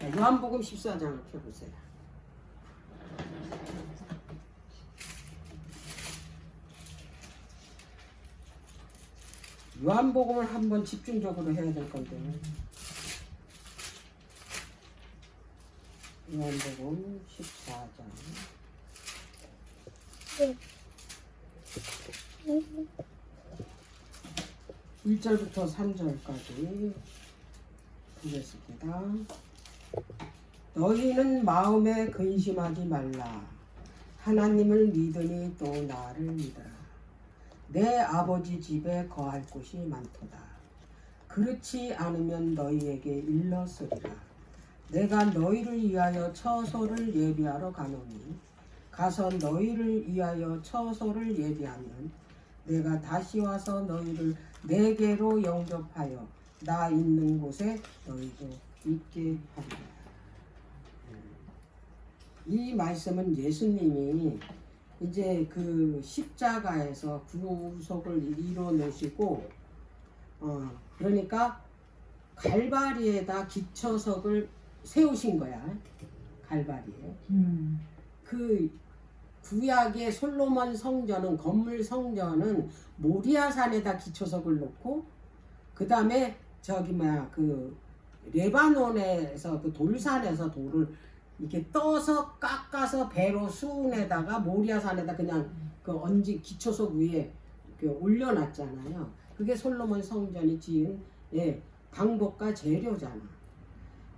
요한복음 14장을 펴보세요. 요한복음을 한번 집중적으로 해야 될 건데. 요한복음 14장 1절부터 3절까지 보겠습니다. 너희는 마음에 근심하지 말라. 하나님을 믿으니 또 나를 믿으라. 내 아버지 집에 거할 곳이 많도다. 그렇지 않으면 너희에게 일렀으리라. 내가 너희를 위하여 처소를 예비하러 가노니 가서 너희를 위하여 처소를 예비하면 내가 다시 와서 너희를 내게로 영접하여 나 있는 곳에 너희도 있게 하리라. 이 말씀은 예수님이 이제 그 십자가에서 구속을 이뤄내시고 그러니까 갈바리에다 기초석을 세우신 거야. 갈바리에. 그 구약의 솔로몬 성전은 건물 성전은 모리아산에다 기초석을 놓고 그 다음에 저기 뭐야 그 레바논에서 그 돌산에서 돌을 이렇게 떠서 깎아서 배로 수운에다가 모리아산에다 그냥 그 얹은 기초석 위에 올려놨잖아요. 그게 솔로몬 성전이 지은 방법과 재료잖아.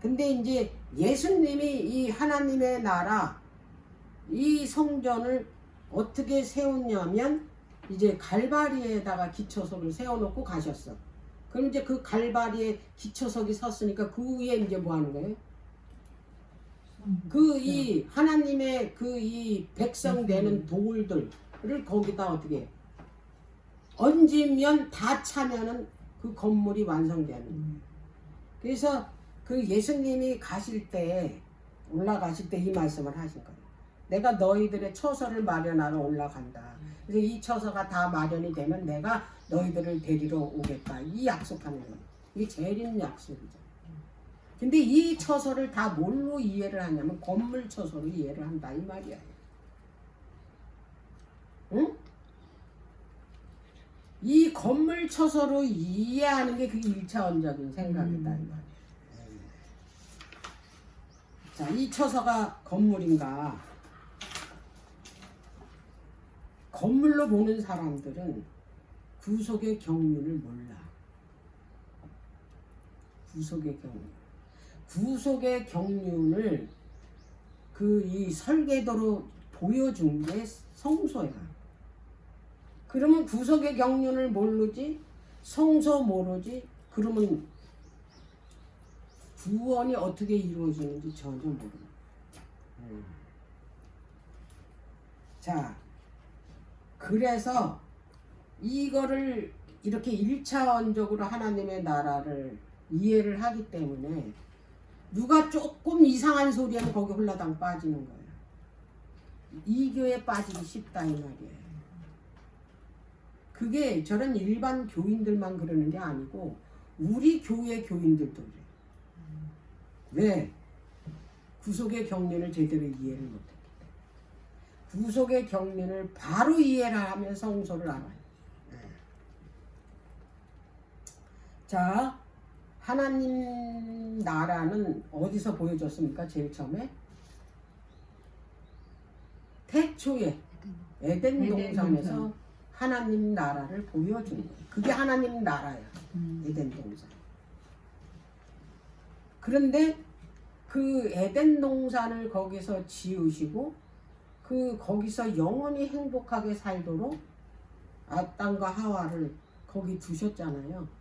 근데 이제 예수님이 이 하나님의 나라 이 성전을 어떻게 세웠냐면 이제 갈바리에다가 기초석을 세워놓고 가셨어. 그럼 이제 그 갈바리에 기초석이 섰으니까 그 위에 이제 뭐 하는 거예요? 그 이 하나님의 그 이 백성 되는 돌들을 거기다 어떻게 얹으면 다 차면은 그 건물이 완성되는 거예요. 그래서 그 예수님이 가실 때 올라가실 때 이 말씀을 하신 거예요. 내가 너희들의 처소를 마련하러 올라간다. 그래서 이 처소가 다 마련이 되면 내가 너희들을 데리러 오겠다. 이 약속하는 거예요. 이게 재림 약속이죠. 근데 이 처소를 다 뭘로 이해를 하냐면 건물 처소로 이해를 한다 이 말이야. 응? 이 건물 처소로 이해하는 게 그게 1차원적인 생각이다 이 말이야. 자, 이 처소가 건물인가? 건물로 보는 사람들은 구속의 경륜을 몰라. 구속의 경륜. 구속의 경륜을 그 이 설계도로 보여준 게 성소야. 그러면 구속의 경륜을 모르지? 성소 모르지? 그러면 구원이 어떻게 이루어지는지 전혀 모르는. 자, 그래서 이거를 이렇게 1차원적으로 하나님의 나라를 이해를 하기 때문에 누가 조금 이상한 소리 하면 거기 홀라당 빠지는 거예요. 이 교회에 빠지기 쉽다 이 말이에요. 그게 저런 일반 교인들만 그러는 게 아니고 우리 교회 교인들도 그래요. 왜? 구속의 경륜을 제대로 이해를 못했기 때문에. 구속의 경륜을 바로 이해를 하면 성소를 알아요. 자, 하나님 나라는 어디서 보여줬습니까? 제일 처음에? 태초에 에덴 동산에서 하나님 나라를 보여준 거예요. 그게 하나님 나라예요. 에덴 동산. 그런데 그 에덴 동산을 거기서 지으시고 그 거기서 영원히 행복하게 살도록 아담과 하와를 거기 두셨잖아요.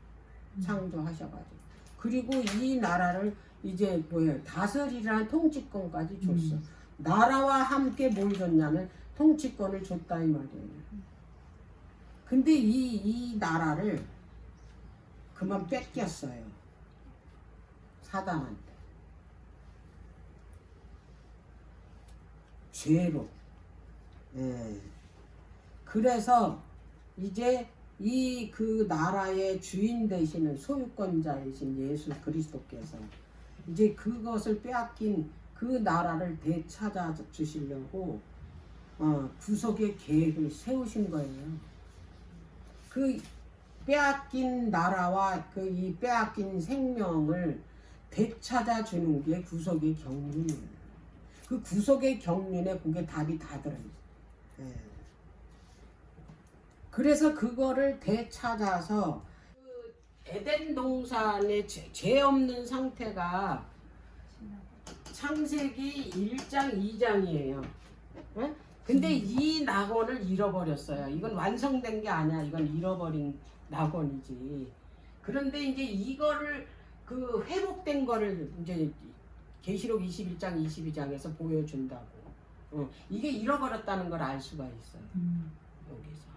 창조하셔가지고. 그리고 이 나라를 이제 뭐예요? 다스리라는 통치권까지 줬어. 나라와 함께 뭘 줬냐면 통치권을 줬다 이 말이에요. 근데 이 나라를 그만 뺏겼어요. 사단한테. 죄로. 그래서 이제 이 그 나라의 주인 되시는 소유권자이신 예수 그리스도께서 이제 그것을 빼앗긴 그 나라를 되찾아 주시려고 구속의 계획을 세우신 거예요. 그 빼앗긴 나라와 그 이 빼앗긴 생명을 되찾아 주는 게 구속의 경륜이에요. 그 구속의 경륜에 그게 답이 다 들어있어요. 예. 그래서 그거를 되찾아서 그 에덴 동산의 죄 없는 상태가 창세기 1장 2장이에요. 예? 근데 이 낙원을 잃어버렸어요. 이건 완성된 게 아니야. 이건 잃어버린 낙원이지. 그런데 이제 이거를 그 회복된 거를 이제 계시록 21장 22장에서 보여준다고. 이게 잃어버렸다는 걸 알 수가 있어요. 여기서.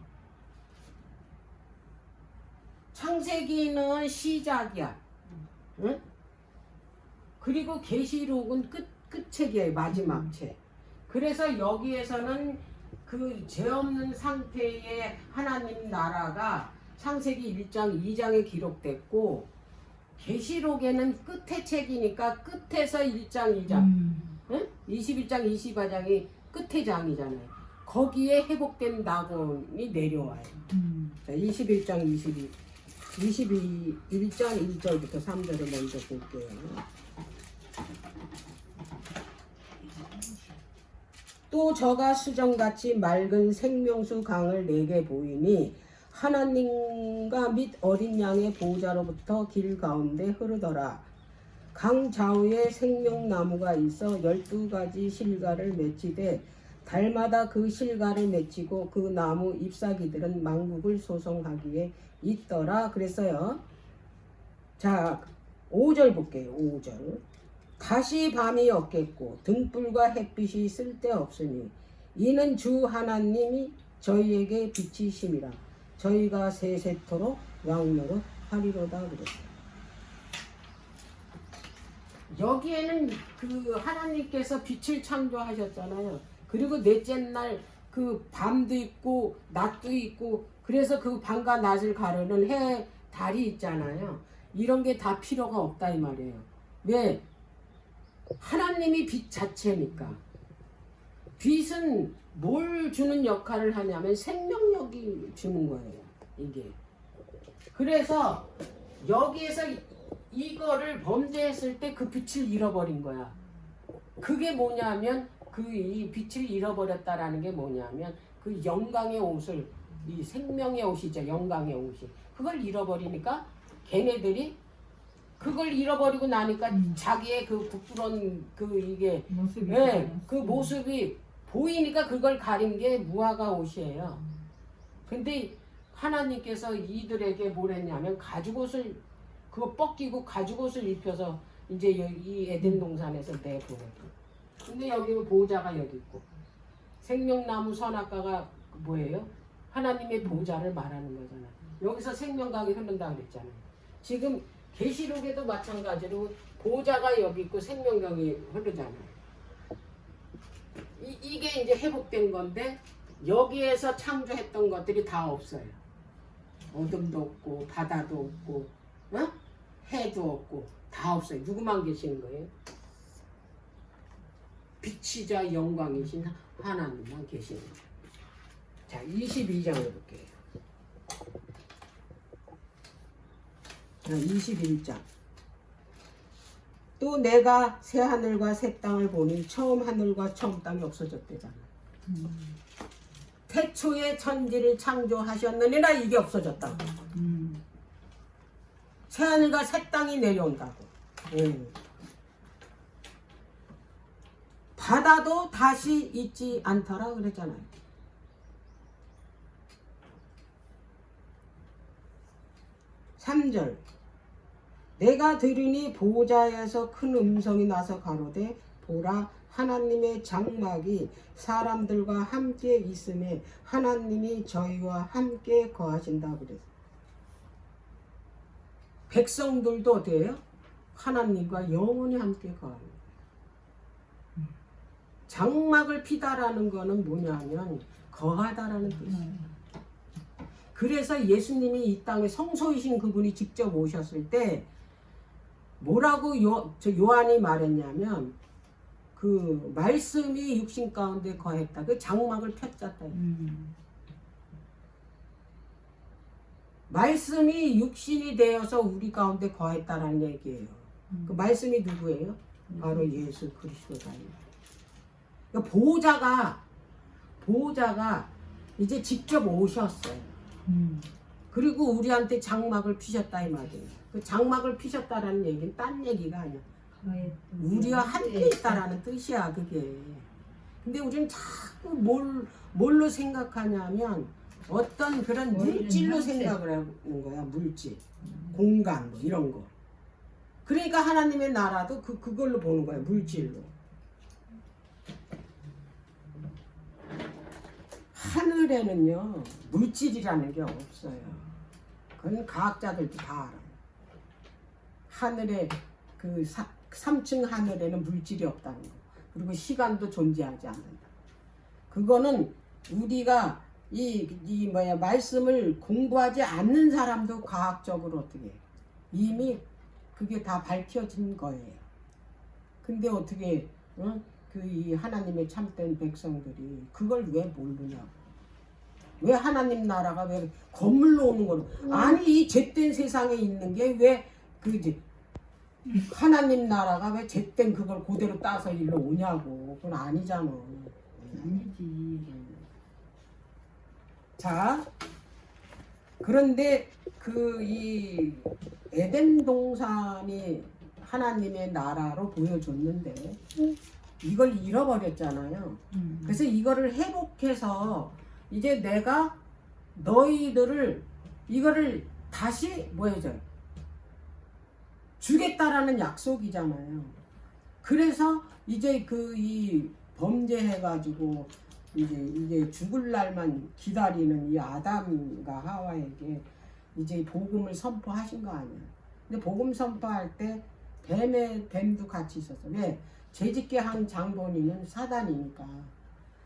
창세기는 시작이야. 응? 그리고 계시록은 끝책이에요. 마지막 책. 그래서 여기에서는 그 죄 없는 상태의 하나님 나라가 창세기 1장 2장에 기록됐고 계시록에는 끝의 책이니까 끝에서 1장 2장 응? 21장 22장이 끝의 장이잖아요. 거기에 회복된 낙원이 내려와요. 자, 21장 1장 1절부터 3절을 먼저 볼게요. 또 저가 수정같이 맑은 생명수 강을 내게 보이니 하나님과 및 어린 양의 보호자로부터 길 가운데 흐르더라. 강 좌우에 생명나무가 있어 12가지 실과를 맺히되 달마다 그 실과를 맺히고 그 나무 잎사귀들은 만국을 소송하기에 있더라. 그랬어요. 자, 5절 볼게요. 5절. 다시 밤이 없겠고 등불과 햇빛이 쓸데없으니 이는 주 하나님이 저희에게 빛이심이라. 저희가 세세토록 왕노릇 하리로다. 그랬어요. 여기에는 그 하나님께서 빛을 창조하셨잖아요. 그리고 넷째 날 그 밤도 있고 낮도 있고 그래서 그 밤과 낮을 가르는 해, 달이 있잖아요. 이런 게 다 필요가 없다 이 말이에요. 왜? 하나님이 빛 자체니까. 빛은 뭘 주는 역할을 하냐면 생명력이 주는 거예요. 이게. 그래서 여기에서 이거를 범죄했을 때 그 빛을 잃어버린 거야. 그게 뭐냐면 그 이 빛을 잃어버렸다라는 게 뭐냐면 그 영광의 옷을 이 생명의 옷이죠. 영광의 옷이. 그걸 잃어버리니까 걔네들이 그걸 잃어버리고 나니까 자기의 그 부끄러운 그 이게 모습이 그 모습이 보이니까 그걸 가린 게 무화과 옷이에요. 근데 하나님께서 이들에게 뭘 했냐면 가죽옷을 그거 벗기고 가죽옷을 입혀서 이제 이 에덴 동산에서 내보내고. 근데 여기는 보호자가 여기 있고 생명나무 선악과가 뭐예요? 하나님의 보호자를 말하는 거잖아요. 여기서 생명강이 흐른다고 그랬잖아요. 지금 계시록에도 마찬가지로 보호자가 여기 있고 생명강이 흐르잖아요. 이게 이제 회복된 건데 여기에서 창조했던 것들이 다 없어요. 어둠도 없고 바다도 없고 해도 없고 다 없어요. 누구만 계시는 거예요? 빛이자 영광이신 하나님만 계시는 거예요. 자, 22장을 볼게요. 21장. 또 내가 새 하늘과 새 땅을 보니 처음 하늘과 처음 땅이 없어졌대잖아. 태초에 천지를 창조하셨느니라 이게 없어졌다고. 새 하늘과 새 땅이 내려온다고. 바다도 다시 있지 않더라 그랬잖아요. 3절. 내가 들으니 보호자에서 큰 음성이 나서 가로되 보라 하나님의 장막이 사람들과 함께 있음에 하나님이 저희와 함께 거하신다 그랬어요. 백성들도 어때요? 하나님과 영원히 함께 거합니다. 장막을 피다라는 거는 뭐냐면 거하다라는 뜻이에요. 그래서 예수님이 이 땅에 성소이신 그분이 직접 오셨을 때 뭐라고 저 요한이 말했냐면 그 말씀이 육신 가운데 거했다. 그 장막을 폈었다. 말씀이 육신이 되어서 우리 가운데 거했다라는 얘기예요. 그 말씀이 누구예요? 바로 예수 그리스도다. 그러니까 보호자가 이제 직접 오셨어요. 그리고 우리한테 장막을 피셨다 이 말이에요. 그 장막을 피셨다라는 얘기는 딴 얘기가 아니야. 우리와 함께 있다라는 뜻이야 그게. 근데 우리는 자꾸 뭘로 생각하냐면 어떤 그런 물질로 생각을 하는 거야. 물질, 공간 뭐 이런 거. 그러니까 하나님의 나라도 그걸로 보는 거야. 물질로. 하늘에는요 물질이라는 게 없어요. 그건 과학자들도 다 알아요. 하늘에 그 3층 하늘에는 물질이 없다는 거. 그리고 시간도 존재하지 않는다. 그거는 우리가 이 말씀을 공부하지 않는 사람도 과학적으로 어떻게 해요? 이미 그게 다 밝혀진 거예요. 근데 어떻게 이 하나님의 참된 백성들이 그걸 왜 모르냐고. 왜 하나님 나라가 왜 건물로 오는 거로? 아니 이 잿된 세상에 있는 게 왜 그지? 하나님 나라가 왜 잿된 그걸 그대로 따서 일로 오냐고. 그건 아니잖아. 아니지. 자, 그런데 이 에덴 동산이 하나님의 나라로 보여줬는데 이걸 잃어버렸잖아요. 그래서 이거를 회복해서 이제 내가 너희들을 이거를 다시 뭐 해줘요? 주겠다라는 약속이잖아요. 그래서 이제 이 범죄해가지고 이제 죽을 날만 기다리는 이 아담과 하와에게 이제 복음을 선포하신 거 아니야. 근데 복음 선포할 때 뱀도 같이 있었어. 왜? 죄짓게 한 장본인은 사단이니까.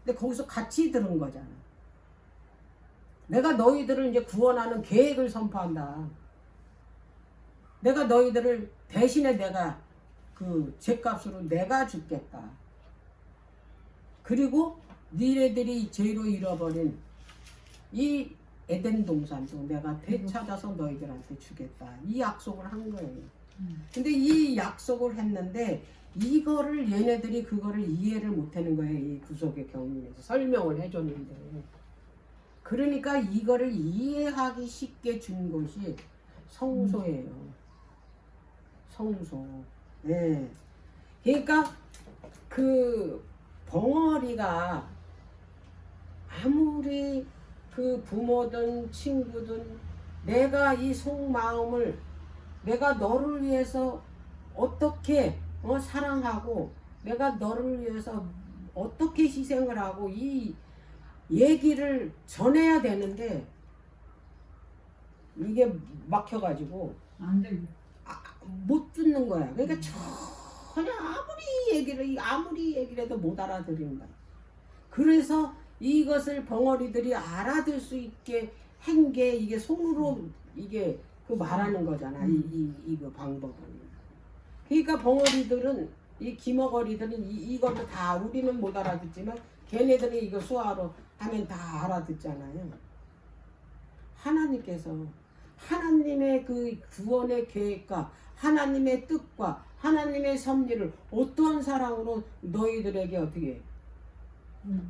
근데 거기서 같이 들은 거잖아. 내가 너희들을 이제 구원하는 계획을 선포한다. 내가 너희들을 대신에 내가 그 죄값으로 내가 죽겠다. 그리고 니네들이 죄로 잃어버린 이 에덴 동산도 내가 되찾아서 너희들한테 주겠다. 이 약속을 한 거예요. 근데 이 약속을 했는데 이거를 얘네들이 그거를 이해를 못하는 거예요. 이 구속의 경륜에서 설명을 해줬는데. 그러니까 이거를 이해하기 쉽게 준 것이 성소예요. 성소. 네. 그러니까 그 벙어리가 아무리 그 부모든 친구든 내가 이 속마음을 내가 너를 위해서 어떻게 사랑하고 내가 너를 위해서 어떻게 희생을 하고 이 얘기를 전해야 되는데 이게 막혀가지고 안 돼. 못 듣는 거야. 그러니까 전혀 아무리 얘기를 해도 못 알아들인다. 그래서 이것을 벙어리들이 알아들 수 있게 한 게 이게 손으로 이게 그 말하는 거잖아. 이거 방법은. 그러니까 벙어리들은 이 기머거리들은 이것도 다 우리는 못 알아듣지만 걔네들이 이거 수화로 하면 다 알아듣잖아요. 하나님께서 하나님의 그 구원의 계획과 하나님의 뜻과 하나님의 섭리를 어떠한 사랑으로 너희들에게 어떻게 해?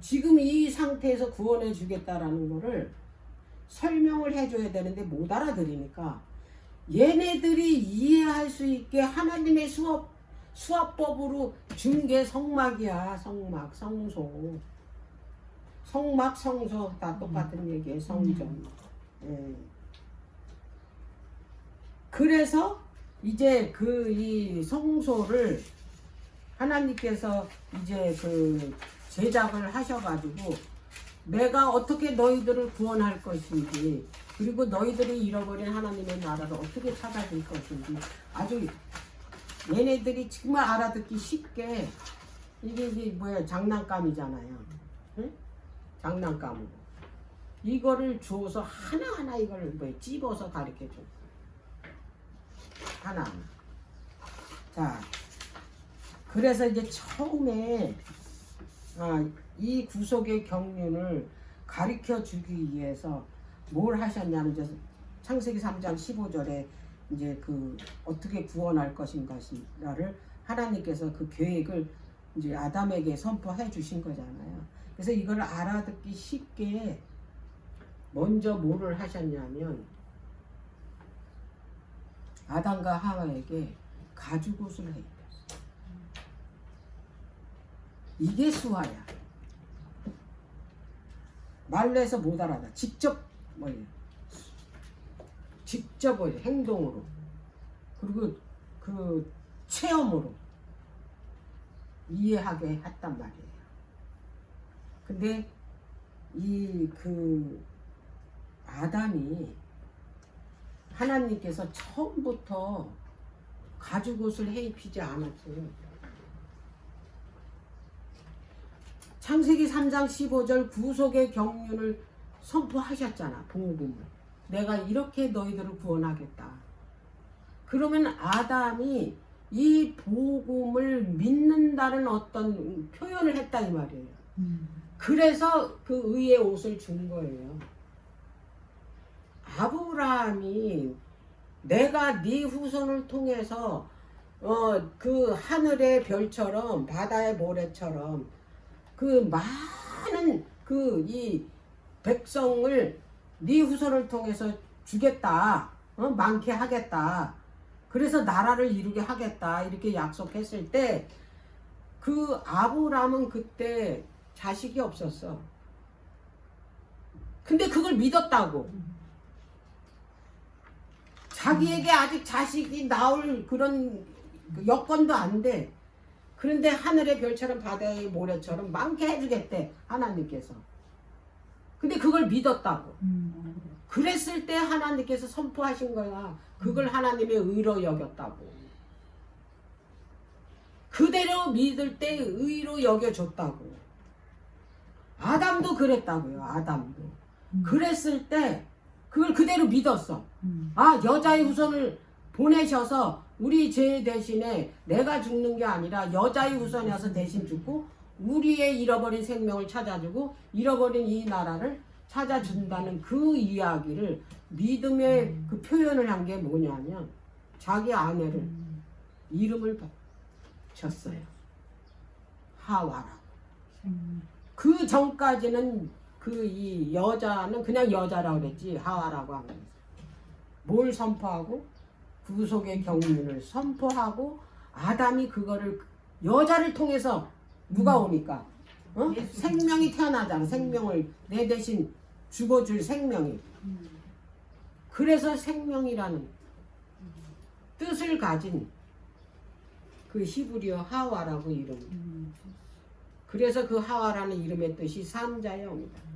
지금 이 상태에서 구원해 주겠다라는 거를 설명을 해줘야 되는데 못 알아들으니까 얘네들이 이해할 수 있게 하나님의 수화법으로 준 게 성막이야. 성막, 성소. 성막, 성소 다 똑같은 얘기예요. 성전. 예. 그래서 이제 이 성소를 하나님께서 이제 그 제작을 하셔가지고 내가 어떻게 너희들을 구원할 것인지 그리고 너희들이 잃어버린 하나님의 나라를 어떻게 찾아줄 것인지 아주 얘네들이 정말 알아듣기 쉽게 이게 뭐야 장난감이잖아요. 응? 장난감으로 이거를 주어서 하나하나 이걸 뭐 찝어서 가르쳐줘. 하나하나. 자, 그래서 이제 처음에 이 구속의 경륜을 가르쳐 주기 위해서 뭘 하셨냐면 이제 창세기 3장 15절에 이제 그 어떻게 구원할 것인가를 하나님께서 그 계획을 이제 아담에게 선포해 주신 거잖아요. 그래서 이걸 알아듣기 쉽게 먼저 뭐를 하셨냐면 아담과 하와에게 가죽옷을 해 입혔어. 이게 수화야. 말로 해서 못 알아다. 직접 직접 행동으로 그리고 그 체험으로 이해하게 했단 말이에요. 근데 이 그 아담이 하나님께서 처음부터 가죽옷을 해 입히지 않았어요. 창세기 3장 15절 구속의 경륜을 선포하셨잖아. 복음을. 내가 이렇게 너희들을 구원하겠다. 그러면 아담이 이 복음을 믿는다는 어떤 표현을 했다 이 말이에요. 그래서 그 의의 옷을 준 거예요. 아브라함이 내가 네 후손을 통해서 그 하늘의 별처럼 바다의 모래처럼 그 많은 그 이 백성을 네 후손을 통해서 주겠다. 많게 하겠다. 그래서 나라를 이루게 하겠다. 이렇게 약속했을 때 그 아브라함은 그때 자식이 없었어. 근데 그걸 믿었다고. 자기에게 아직 자식이 나올 그런 여건도 안 돼. 그런데 하늘의 별처럼 바다의 모래처럼 많게 해주겠대 하나님께서. 근데 그걸 믿었다고. 그랬을 때 하나님께서 선포하신 거야. 그걸 하나님의 의로 여겼다고. 그대로 믿을 때 의로 여겨줬다고. 아담도 그랬다고요. 아담도. 그랬을 때 그걸 그대로 믿었어. 여자의 후손을 보내셔서 우리 죄 대신에 내가 죽는 게 아니라 여자의 후손이어서 대신 죽고 우리의 잃어버린 생명을 찾아주고 잃어버린 이 나라를 찾아준다는 그 이야기를 믿음의 그 표현을 한 게 뭐냐면 자기 아내를 이름을 졌어요. 하와라고. 그 전까지는 그 이 여자는 그냥 여자라고 그랬지 하와라고 한 거예요. 뭘 선포하고 구속의 경륜을 선포하고 아담이 그거를 여자를 통해서 누가 오니까 생명이 태어나잖아. 생명을 내 대신 죽어줄 생명이. 그래서 생명이라는 뜻을 가진 그 히브리어 하와라고 이름. 그래서 그 하와라는 이름의 뜻이 산자의 영이다.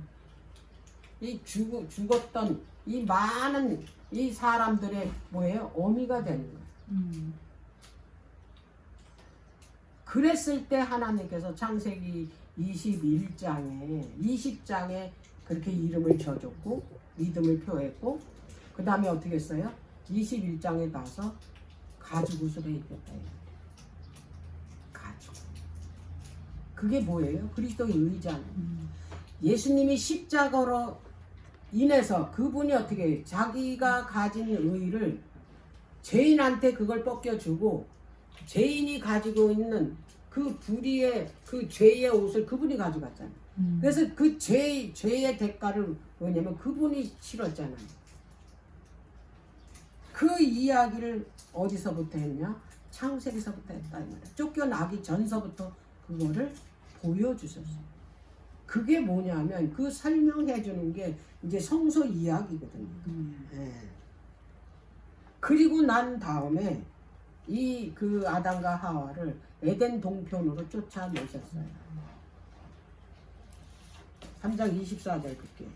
이 죽었던 이 많은 이 사람들의 뭐예요? 어미가 되는 거예요. 그랬을 때 하나님께서 창세기 20장에 그렇게 이름을 져줬고 믿음을 표했고 그 다음에 어떻게 했어요? 21장에 가서 가죽옷을 입혔다. 가죽. 그게 뭐예요? 그리스도의 의잖아요. 예수님이 십자가로 인해서 그분이 어떻게 해요? 자기가 가진 의를 죄인한테 그걸 뺏겨주고 죄인이 가지고 있는 그 불의의 그 죄의 옷을 그분이 가져갔잖아요. 그래서 그 죄의 대가를 뭐냐면 그분이 치렀잖아요. 그 이야기를 어디서부터 했냐? 창세기서부터 했다 이 말이야. 쫓겨나기 전서부터 그거를 보여주셨어요. 그게 뭐냐면 그 설명해 주는 게 이제 성서 이야기거든요. 네. 그리고 난 다음에 이 그 아담과 하와를 에덴 동편으로 쫓아내셨어요. 3장 24절 볼게요.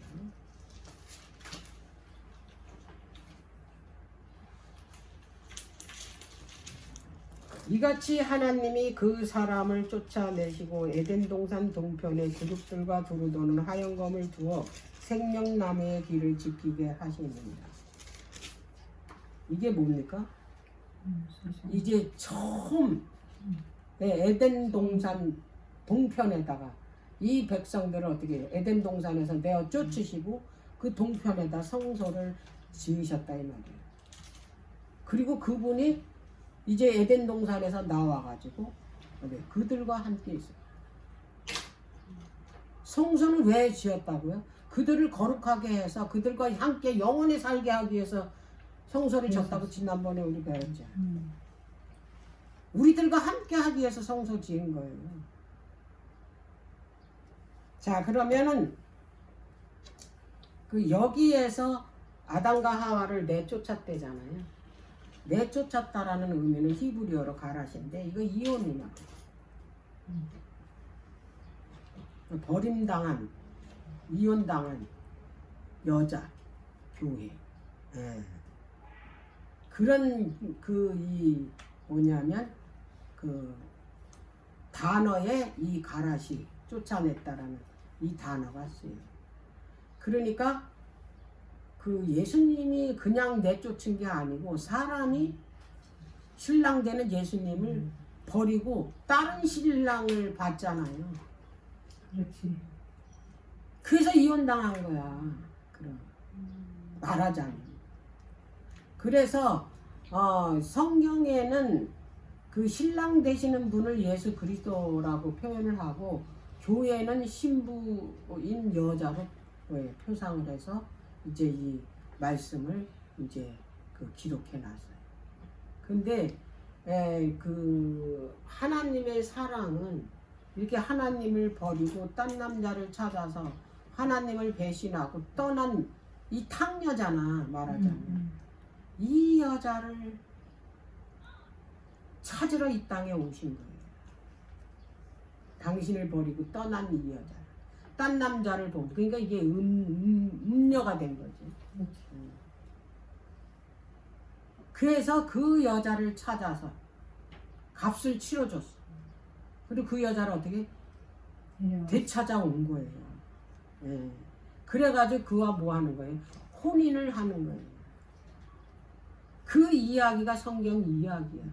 이같이 하나님이 그 사람을 쫓아내시고 에덴 동산 동편에 그룹들과 두루 도는 화영검을 두어 생명나무의 길을 지키게 하시느니라. 이게 뭡니까? 세상에. 이제 처음 에덴 동산 동편에다가 이 백성들을 어떻게 해요? 에덴 동산에서 내어 쫓으시고 그 동편에다 성소를 지으셨다 이 말이에요. 그리고 그분이 이제 에덴 동산에서 나와가지고 그들과 함께 있어요. 성소는 왜 지었다고요? 그들을 거룩하게 해서 그들과 함께 영원히 살게 하기 위해서 성소를 지었다고 지난번에 우리 배웠죠. 우리들과 함께 하기 위해서 성소 지은 거예요. 자, 그러면은 그 여기에서 아담과 하와를 내쫓았대잖아요. 내쫓았다라는 의미는 히브리어로 가라시인데 이거 이혼이냐? 버림당한, 이혼당한 여자, 교회. 예. 그런 이 뭐냐면 그 단어에 이 가라시 쫓아냈다라는 이 단어가 쓰여요. 그러니까 그 예수님이 그냥 내쫓은 게 아니고 사람이 신랑 되는 예수님을 버리고 다른 신랑을 받잖아요. 그렇지. 그래서 이혼당한 거야. 그럼 말하자면. 그래서 성경에는 그 신랑 되시는 분을 예수 그리스도라고 표현을 하고 교회는 신부인 여자로 표상을 해서 이제 이 말씀을 이제 그 기록해 놨어요. 근데 그 하나님의 사랑은 이렇게 하나님을 버리고 딴 남자를 찾아서 하나님을 배신하고 떠난 이 탕여자나 말하자면 이 여자를 찾으러 이 땅에 오신 거예요. 당신을 버리고 떠난 이 여자, 딴 남자를 보고, 그러니까 이게 음녀가 된 거지. 그래서 그 여자를 찾아서 값을 치러줬어. 그리고 그 여자를 어떻게 되찾아온 거예요. 예. 그래가지고 그와 뭐 하는 거예요? 혼인을 하는 거예요. 그 이야기가 성경 이야기야.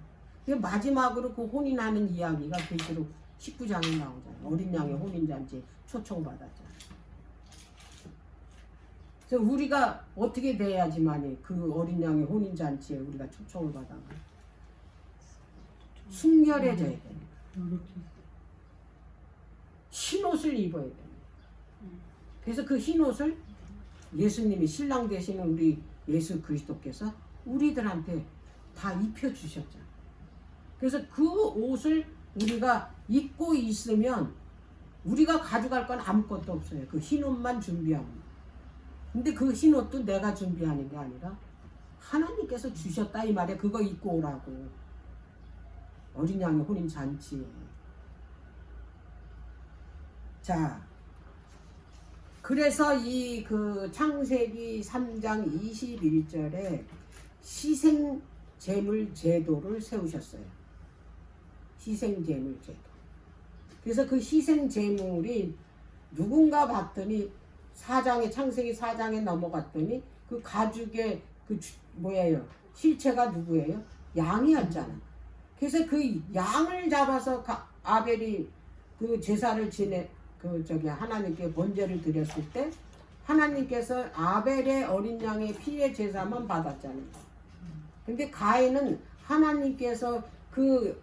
마지막으로 그 혼인하는 이야기가 계시록 19장에 나오잖아요. 어린 양의 혼인잔치에 초청받았잖아요. 그래서 우리가 어떻게 돼야지만이 그 어린 양의 혼인잔치에 우리가 초청을 받아? 순결해져야 됩니다. 흰옷을 입어야 됩니다. 그래서 그 흰옷을 예수님이 신랑 되시는 우리 예수 그리스도께서 우리들한테 다 입혀주셨잖아요. 그래서 그 옷을 우리가 입고 있으면 우리가 가져갈 건 아무것도 없어요. 그 흰옷만 준비하면. 근데 그 흰옷도 내가 준비하는 게 아니라 하나님께서 주셨다 이 말에 그거 입고 오라고. 어린 양의 혼인 잔치에. 자, 그래서 이 그 창세기 3장 21절에 희생 제물 제도를 세우셨어요. 희생 제물 제도. 그래서 그 희생 제물이 누군가 봤더니 창세기 4장에 넘어갔더니 그 가죽의 그 뭐예요? 실체가 누구예요? 양이었잖아. 그래서 그 양을 잡아서 아벨이 그 제사를 하나님께 번제를 드렸을 때 하나님께서 아벨의 어린 양의 피의 제사만 받았잖아요. 근데 가인은 하나님께서 그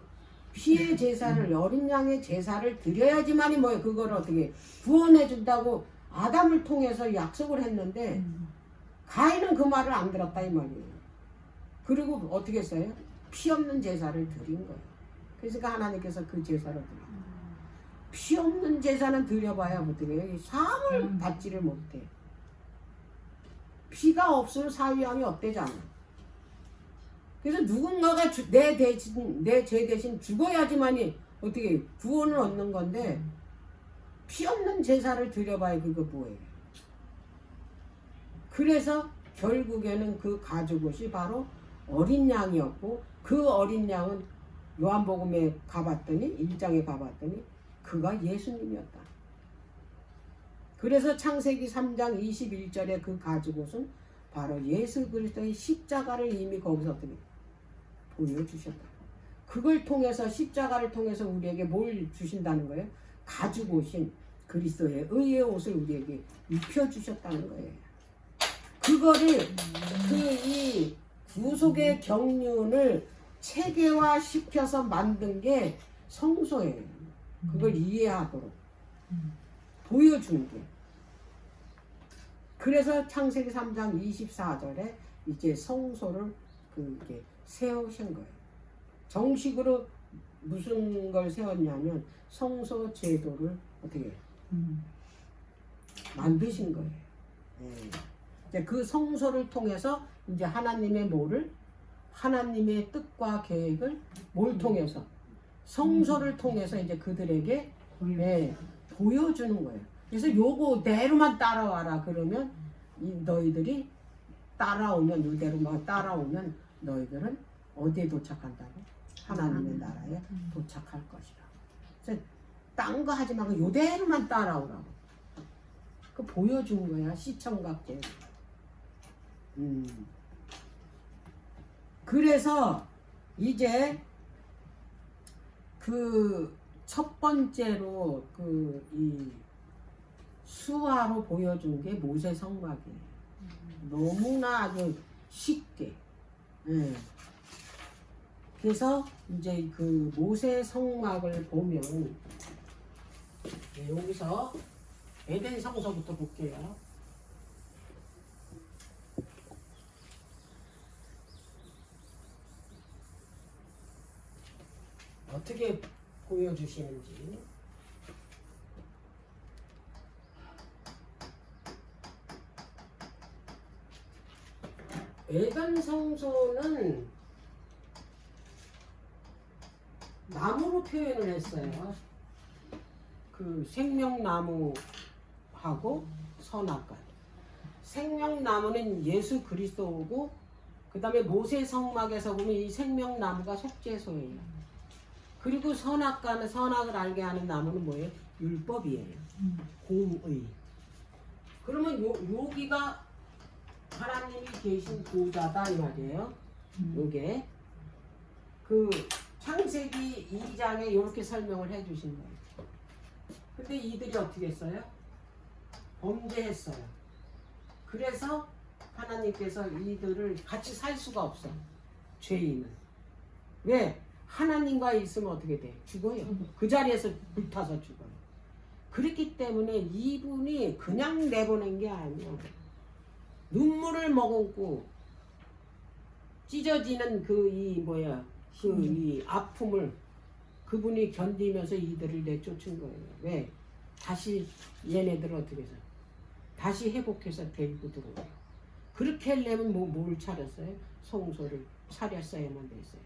피의 제사를 어린 양의 제사를 드려야지만이 뭐예요? 그걸 어떻게 구원해 준다고 아담을 통해서 약속을 했는데 가인은 그 말을 안 들었다 이 말이에요. 그리고 어떻게 했어요? 피 없는 제사를 드린 거예요. 그래서 하나님께서 그 제사를 드린 거예요. 피 없는 제사는 드려봐야 어떻게 사함을 받지를 못해. 피가 없으면 사위함이 없대잖아. 그래서 누군가가 내 죄 대신 죽어야지만이 어떻게 구원을 얻는 건데 피 없는 제사를 드려봐야 그거 뭐예요. 그래서 결국에는 그 가죽옷이 바로 어린 양이었고 그 어린 양은 요한복음에 가봤더니 1장에 가봤더니 그가 예수님이었다. 그래서 창세기 3장 21절에 그 가죽옷은 바로 예수 그리스도의 십자가를 이미 거기서 어떻게 보여주셨다. 그걸 통해서 십자가를 통해서 우리에게 뭘 주신다는 거예요? 가지고 오신 그리스도의 의의 옷을 우리에게 입혀주셨다는 거예요. 그거를 그 이 구속의 경륜을 체계화시켜서 만든 게 성소예요. 그걸 이해하도록 보여주는 게. 그래서 창세기 3장 24절에 이제 성소를 그게 세우신 거예요. 정식으로 무슨 걸 세웠냐면 성소 제도를 어떻게 해요? 만드신 거예요. 네. 이제 그 성소를 통해서 이제 하나님의 뭐를 하나님의 뜻과 계획을 뭘 통해서 성소를 통해서 이제 그들에게 네, 보여주는 거예요. 그래서 요거 대로만 따라와라 그러면 너희들이 따라오면 이대로만 따라오면 너희들은 어디에 도착한다고? 하나님의 나라에 도착할 것이라. 그래서 딴 거 하지 말고 요대로만 따라오라고. 그 보여준 거야 시청각제. 그래서 이제 그 첫 번째로 그 이 수화로 보여준 게 모세 성막이에요. 너무나 아주 쉽게. 예. 그래서 이제 그 모세 성막을 보면 여기서 에덴 성소부터 볼게요. 어떻게 보여주시는지. 에덴 성소는 나무로 표현을 했어요. 그 생명나무하고 선악과. 생명나무는 예수 그리스도고, 그 다음에 모세 성막에서 보면 이 생명나무가 속죄소예요. 그리고 선악과는 선악을 알게 하는 나무는 뭐예요? 율법이에요. 공의. 그러면 여기가 하나님이 계신 보좌다 이 말이에요. 요게 그 창세기 2장에 이렇게 설명을 해주신 거예요. 근데 이들이 어떻게 했어요? 범죄했어요. 그래서 하나님께서 이들을 같이 살 수가 없어. 죄인은. 왜? 하나님과 있으면 어떻게 돼? 죽어요. 그 자리에서 불타서 죽어요. 그렇기 때문에 이분이 그냥 내보낸 게 아니에요. 눈물을 머금고 찢어지는 그 이 아픔을 그분이 견디면서 이들을 내쫓은 거예요. 왜? 다시 얘네들을 어떻게 해서 다시 회복해서 데리고 들어오요. 그렇게 하려면 뭘 차렸어요? 성소를 차렸어야만 됐어요.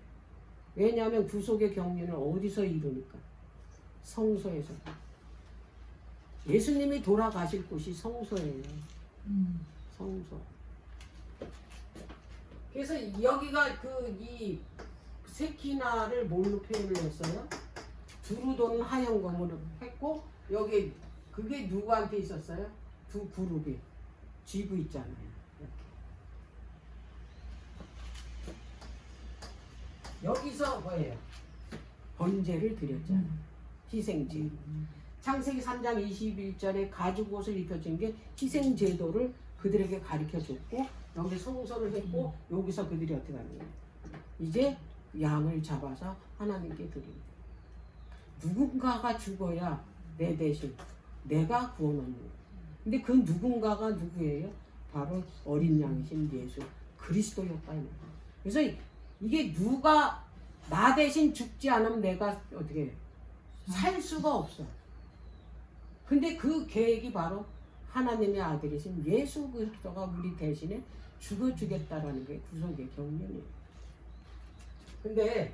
왜냐하면 구속의 경륜을 어디서 이루니까? 성소에서. 예수님이 돌아가실 곳이 성소예요. 성소. 그래서 여기가 이 세키나를 뭘로 표현을 했어요? 두루 도는 하얀검으로 했고, 여기 그게 누구한테 있었어요? 두 그룹이 쥐부 있잖아요. 이렇게. 여기서 뭐예요? 번제를 드렸잖아요. 희생제. 창세기 3장 21절에 가죽 옷을 입혀준 게 희생제도를 그들에게 가르쳐줬고, 여기 성소를 했고, 여기서 그들이 어떻게 하는 거예요? 이제 양을 잡아서 하나님께 드립니다. 누군가가 죽어야 내 대신 내가 구원하는 거예요. 근데 그 누군가가 누구예요? 바로 어린 양이신 예수 그리스도였다. 그래서 이게 누가 나 대신 죽지 않으면 내가 어떻게 살 수가 없어. 근데 그 계획이 바로 하나님의 아들이신 예수 그리스도가 우리 대신에 죽어주겠다라는 게 구속의 경륜이에요. 근데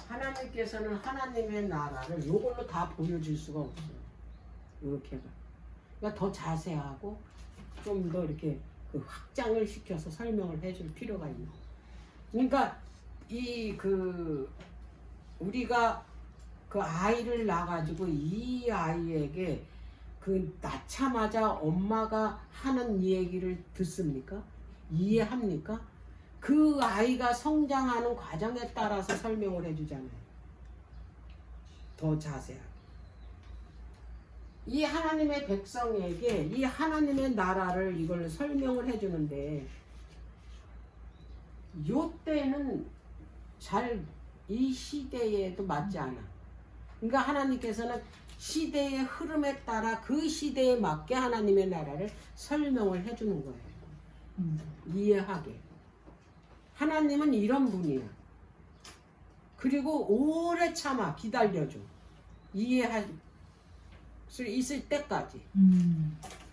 하나님께서는 하나님의 나라를 이걸로 다 보여줄 수가 없어요. 이렇게가. 그러니까 더 자세하고 좀 더 이렇게 그 확장을 시켜서 설명을 해줄 필요가 있는. 그러니까 우리가 그 아이를 낳아가지고 이 아이에게 그 낳자마자 엄마가 하는 얘기를 듣습니까? 이해합니까? 그 아이가 성장하는 과정에 따라서 설명을 해주잖아요. 더 자세하게. 이 하나님의 백성에게 이 하나님의 나라를 이걸 설명을 해주는데 요때는 잘 이 시대에도 맞지 않아. 그러니까 하나님께서는 시대의 흐름에 따라 그 시대에 맞게 하나님의 나라를 설명을 해주는 거예요. 이해하게. 하나님은 이런 분이야. 그리고 오래 참아 기다려줘. 이해할 수 있을 때까지.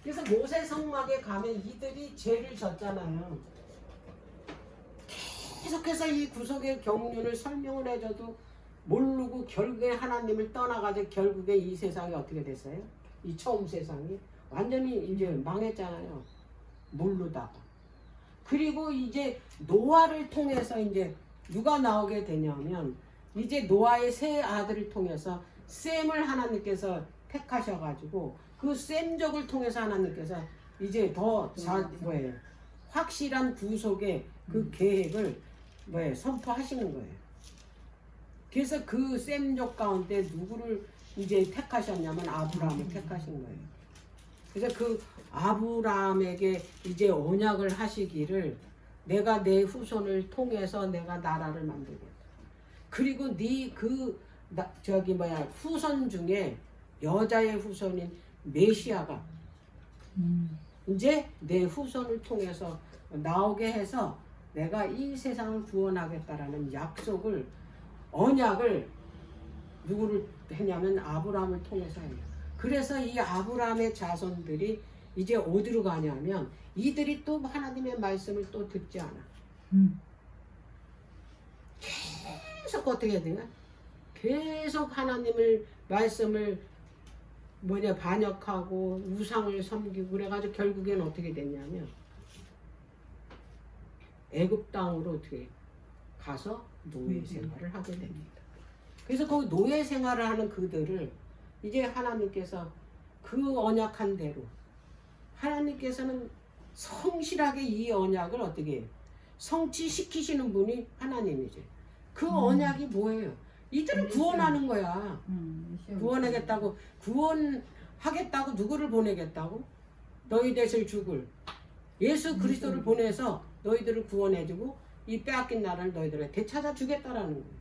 그래서 모세 성막에 가면 이들이 죄를 졌잖아요. 계속해서 이 구속의 경륜을 설명을 해줘도 모르고 결국에 하나님을 떠나가지고 결국에 이 세상이 어떻게 됐어요? 이 처음 세상이 완전히 이제 망했잖아요. 모르다가. 그리고 이제 노아를 통해서 이제 누가 나오게 되냐면 이제 노아의 세 아들을 통해서 셈을 하나님께서 택하셔가지고 그 셈족을 통해서 하나님께서 이제 더 확실한 구속의 그 계획을 선포하시는 거예요. 그래서 그 셈족 가운데 누구를 이제 택하셨냐면 아브라함을 택하신 거예요. 그래서 그 아브라함에게 이제 언약을 하시기를 내가 내 후손을 통해서 내가 나라를 만들겠다. 그리고 네 후손 중에 여자의 후손인 메시아가 이제 내 후손을 통해서 나오게 해서 내가 이 세상을 구원하겠다라는 약속을 언약을 누구를 했냐면 아브라함을 통해서 해요. 그래서 이 아브라함의 자손들이 이제 어디로 가냐면 이들이 또 하나님의 말씀을 또 듣지 않아. 계속 어떻게 해야 되나? 계속 하나님을 말씀을 반역하고 우상을 섬기고 그래가지고 결국엔 어떻게 됐냐면 애굽 땅으로 어떻게 가서 노예 생활을 하게 됩니다. 그래서 그 노예 생활을 하는 그들을 이제 하나님께서 그 언약한 대로 하나님께서는 성실하게 이 언약을 어떻게 해요? 성취시키시는 분이 하나님이지. 그 언약이 뭐예요? 이들을 구원하는 거야. 구원하겠다고 누구를 보내겠다고? 너희 대신 죽을 예수 그리스도를 보내서 너희들을 구원해주고 이 빼앗긴 나라를 너희들에게 되찾아 주겠다라는 거예요.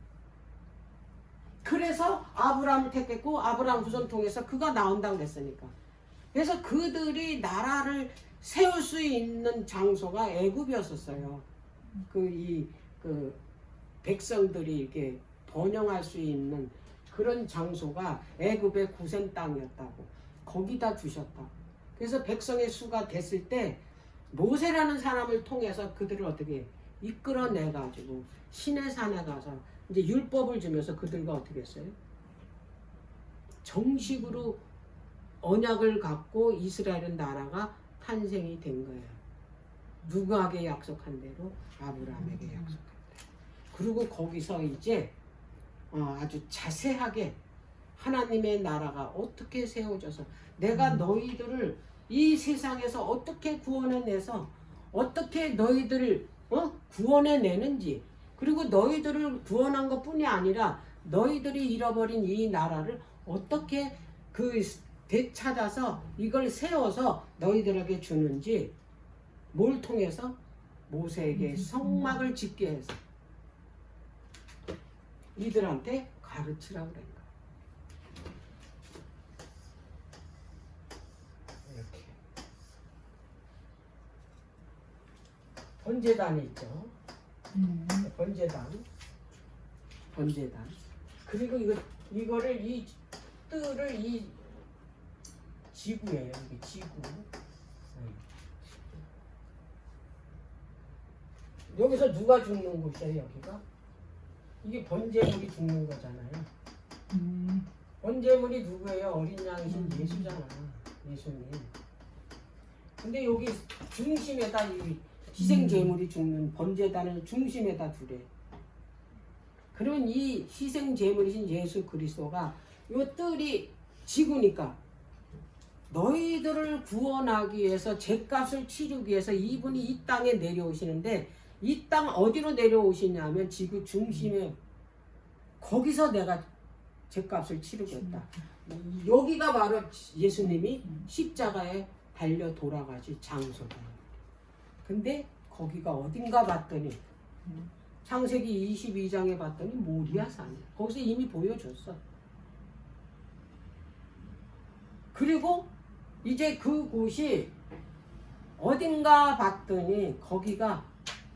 그래서 아브라함을 택했고 아브라함 후손 통해서 그가 나온다고 그랬으니까. 그래서 그들이 나라를 세울 수 있는 장소가 애굽이었었어요. 그 백성들이 이렇게 번영할 수 있는 그런 장소가 애굽의 고센 땅이었다고. 거기다 두셨다. 그래서 백성의 수가 됐을 때 모세라는 사람을 통해서 그들을 어떻게 이끌어내 가지고 시내 산에 가서 이제 율법을 주면서 그들과 어떻게 했어요? 정식으로 언약을 갖고 이스라엘 나라가 탄생이 된 거예요. 누구에게 약속한 대로? 아브라함에게 약속한 대로. 그리고 거기서 이제 아주 자세하게 하나님의 나라가 어떻게 세워져서 내가 너희들을 이 세상에서 어떻게 구원해내서 어떻게 너희들을 구원해내는지, 그리고 너희들을 구원한 것뿐이 아니라 너희들이 잃어버린 이 나라를 어떻게 되찾아서 이걸 세워서 너희들에게 주는지, 뭘 통해서? 모세에게 성막을 짓게 해서 이들한테 가르치라고 그런 거야. 이렇게 번제단이 있죠. 번제단. 그리고 이거를 이 뜰을 이 지구예요. 이게 지구. 여기서 누가 죽는 곳이에요? 여기가? 이게 번제물이 죽는 거잖아요. 번제물이 누구예요? 어린 양이신 예수잖아. 예수님. 근데 여기 중심에다 이 희생제물이 죽는 번제단을 중심에다 두래. 그러면 이 희생제물이신 예수 그리스도가 이 뜰이 지구니까 너희들을 구원하기 위해서 죗값을 치르기 위해서 이분이 이 땅에 내려오시는데 이 땅 어디로 내려오시냐면 지구 중심에 거기서 내가 죗값을 치르겠다. 여기가 바로 예수님이 십자가에 달려 돌아가실 장소다. 근데 거기가 어딘가 봤더니 창세기 22장에 봤더니 모리아 산이야. 거기서 이미 보여줬어. 그리고 이제 그곳이 어딘가 봤더니 거기가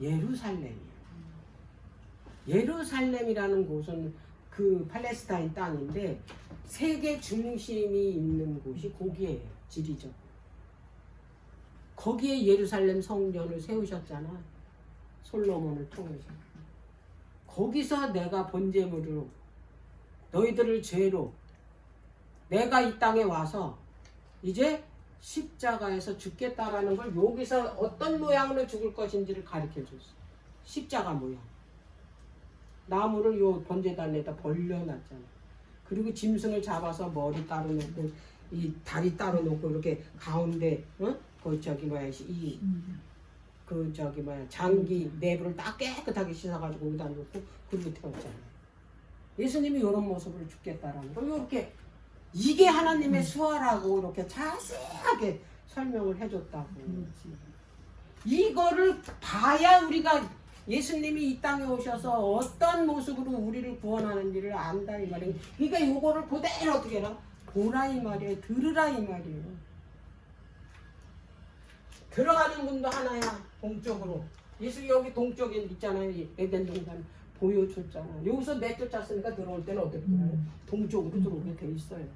예루살렘이야. 예루살렘이라는 곳은 그 팔레스타인 땅인데 세계 중심이 있는 곳이 거기에요. 지리적. 거기에 예루살렘 성전을 세우셨잖아. 솔로몬을 통해서. 거기서 내가 번제물로 너희들을 죄로 내가 이 땅에 와서 이제 십자가에서 죽겠다라는 걸 여기서 어떤 모양으로 죽을 것인지를 가르쳐 줬어. 십자가 모양. 나무를 요 번제단에다 벌려놨잖아. 그리고 짐승을 잡아서 머리 따로 놓고 이 다리 따로 놓고 이렇게 가운데 그 저기 뭐야 그 저기 뭐야 장기 내부를 딱 깨끗하게 씻어가지고 여기다 놓고 그리고 태웠잖아. 예수님이 이런 모습으로 죽겠다라는 걸 이렇게 이게 하나님의 수화라고 이렇게 자세하게 설명을 해줬다고. 이거를 봐야 우리가 예수님이 이 땅에 오셔서 어떤 모습으로 우리를 구원하는지를 안다 이 말이에요. 그러니까 이거를 그대로 어떻게 해라? 보라 이 말이에요. 들으라 이 말이에요. 들어가는 문도 하나야. 동쪽으로. 예수 여기 동쪽에 있잖아요. 에덴 동산 보여줬잖아. 여기서 내쫓았으니까 들어올 때는 어떻게 들어요? 동쪽으로 들어오게 돼 있어요.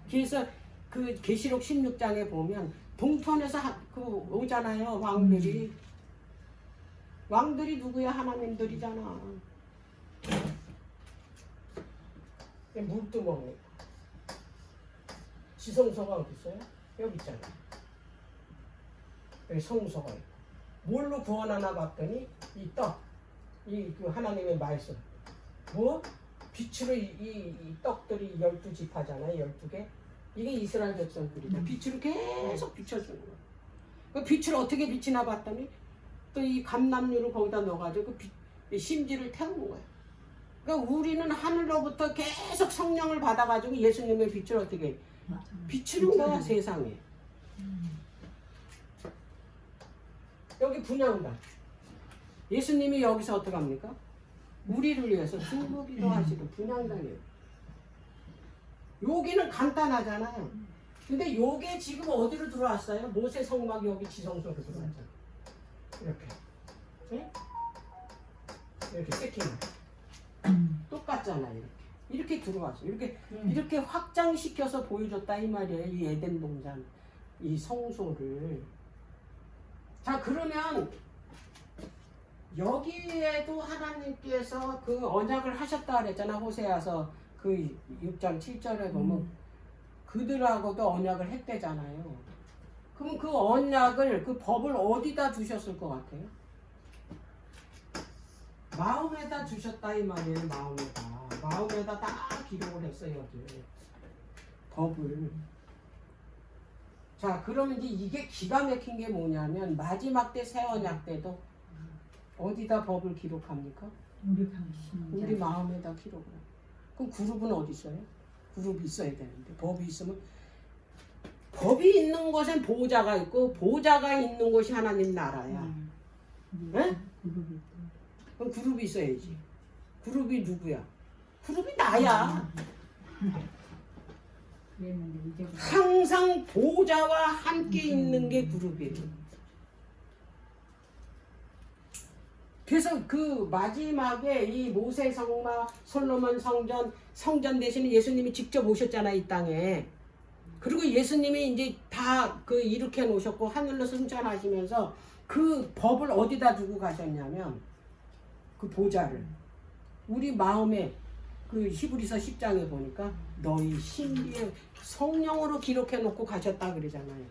그래서 그 계시록 16장에 보면 동편에서 그 오잖아요. 왕들이. 왕들이 누구야? 하나님들이잖아. 물두멍이. 지성소가 어디 있어요? 여기 있잖아. 여기 성소가 있고. 뭘로 구원하나 봤더니 이 떡, 그 하나님의 말씀. 뭐? 빛으로 이 떡들이 12지파잖아요. 12개. 이게 이스라엘 백성들이다. 빛으로 계속 비춰주는 거야. 그 빛을 어떻게 비치나 봤더니 또 이 감람류를 거기다 넣어가지고 그 심지를 태우는 거야. 그러니까 우리는 하늘로부터 계속 성령을 받아가지고 예수님의 빛을 어떻게 비추는 거야 세상에. 여기 분향단. 예수님이 여기서 어떻게 합니까? 우리를 위해서 중보기도 하시고 분향단이에요. 여기는 간단하잖아요. 근데 요게 지금 어디로 들어왔어요? 모세 성막 여기 지성소로 들어왔잖아요. 이렇게. 네? 이렇게 세팅을. 똑같잖아 이렇게. 이렇게 들어왔어. 이렇게 확장시켜서 보여줬다 이 말이에요. 이 에덴 동산, 이 성소를. 자 그러면 여기에도 하나님께서 그 언약을 하셨다 그랬잖아. 호세아서 그 6장 7절에 보면 그들하고도 언약을 했대잖아요. 그럼 그 언약을 그 법을 어디다 두셨을 것 같아요? 마음에다 주셨다 이 말이에요. 마음에다 딱 기록을 했어요. 여기 법을. 자 그러면 이제 이게 기가 막힌 게 뭐냐면 마지막 때 새 언약 때도 어디다 법을 기록합니까? 우리 마음에다 기록을 해요. 그럼 그룹은 어디 있어요? 그룹이 있어야 되는데 법이 있으면 법이 있는 곳엔 보호자가 있고 보호자가 있는 곳이 하나님 나라야. 네? 그럼 그룹이 있어야지. 그룹이 누구야? 그룹이 나야. 항상 보호자와 함께 있는 게 그룹이에요. 그래서 그 마지막에 이 모세 성막, 솔로몬 성전 대신에 예수님이 직접 오셨잖아 이 땅에. 그리고 예수님이 이제 다 그 이렇게 놓으셨고 하늘로 승천하시면서 그 법을 어디다 두고 가셨냐면 그 보좌를 우리 마음에 그 히브리서 10장에 보니까 너희 신비의 성령으로 기록해 놓고 가셨다 그러잖아요.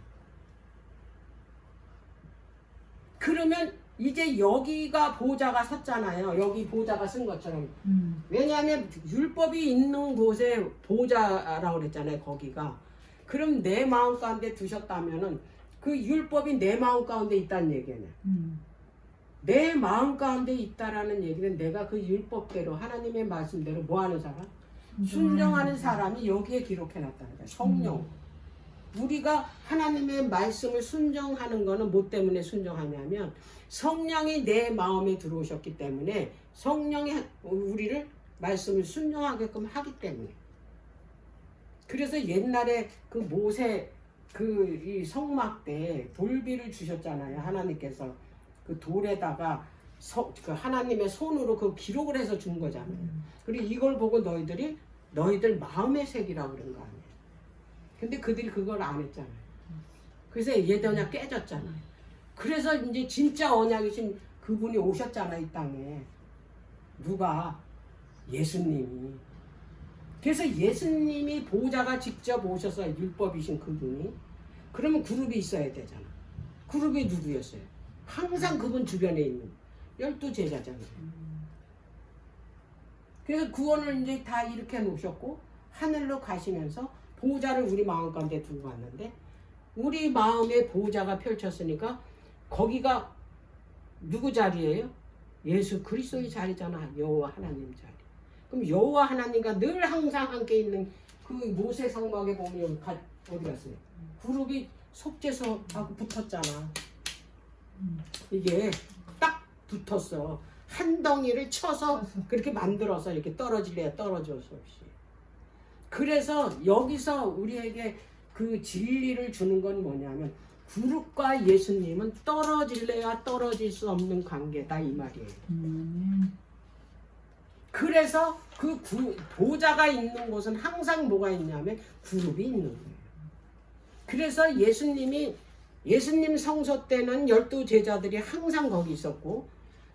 그러면 이제 여기가 보좌가 섰잖아요. 여기 보좌가 쓴 것처럼. 왜냐하면 율법이 있는 곳에 보좌라고 그랬잖아요. 거기가. 그럼 내 마음 가운데 두셨다면은 그 율법이 내 마음 가운데 있다는 얘기네. 내 마음 가운데 있다라는 얘기는 내가 그 율법대로 하나님의 말씀대로 뭐 하는 사람? 순종하는 사람이 여기에 기록해놨다는 거야. 성령. 우리가 하나님의 말씀을 순종하는 거는 뭐 때문에 순종하냐면 성령이 내 마음에 들어오셨기 때문에 성령이 우리를 말씀을 순종하게끔 하기 때문에. 그래서 옛날에 그 모세 그 이 성막 때 돌비를 주셨잖아요. 하나님께서 그 돌에다가 그 하나님의 손으로 그 기록을 해서 준 거잖아요. 그리고 이걸 보고 너희들 마음의 색이라고 그런 거 아니에요. 근데 그들이 그걸 안 했잖아요. 그래서 예언이 깨졌잖아요. 그래서 이제 진짜 언약이신 그분이 오셨잖아요, 이 땅에. 누가? 예수님이. 그래서 예수님이 보좌가 직접 오셔서 율법이신 그분이. 그러면 그룹이 있어야 되잖아. 그룹이 누구였어요? 항상 그분 주변에 있는 12 제자잖아요. 그래서 구원을 이제 다 이렇게 놓으셨고 하늘로 가시면서 보좌를 우리 마음 가운데 두고 왔는데 우리 마음에 보좌가 펼쳤으니까 거기가 누구 자리예요? 예수 그리스도의 자리잖아. 여호와 하나님 자리. 그럼 여호와 하나님과 늘 항상 함께 있는 그 모세 성막에 보면 어디 갔어요? 그룹이 속죄소하고 붙었잖아. 이게 딱 붙었어. 한 덩이를 쳐서 그렇게 만들어서 이렇게 떨어질래야 떨어질 수 없이. 그래서 여기서 우리에게 그 진리를 주는 건 뭐냐면 그룹과 예수님은 떨어질래야 떨어질 수 없는 관계다 이 말이에요. 그래서 그 보좌가 있는 곳은 항상 뭐가 있냐면 그룹이 있는 거예요. 그래서 예수님 성소 때는 12 제자들이 항상 거기 있었고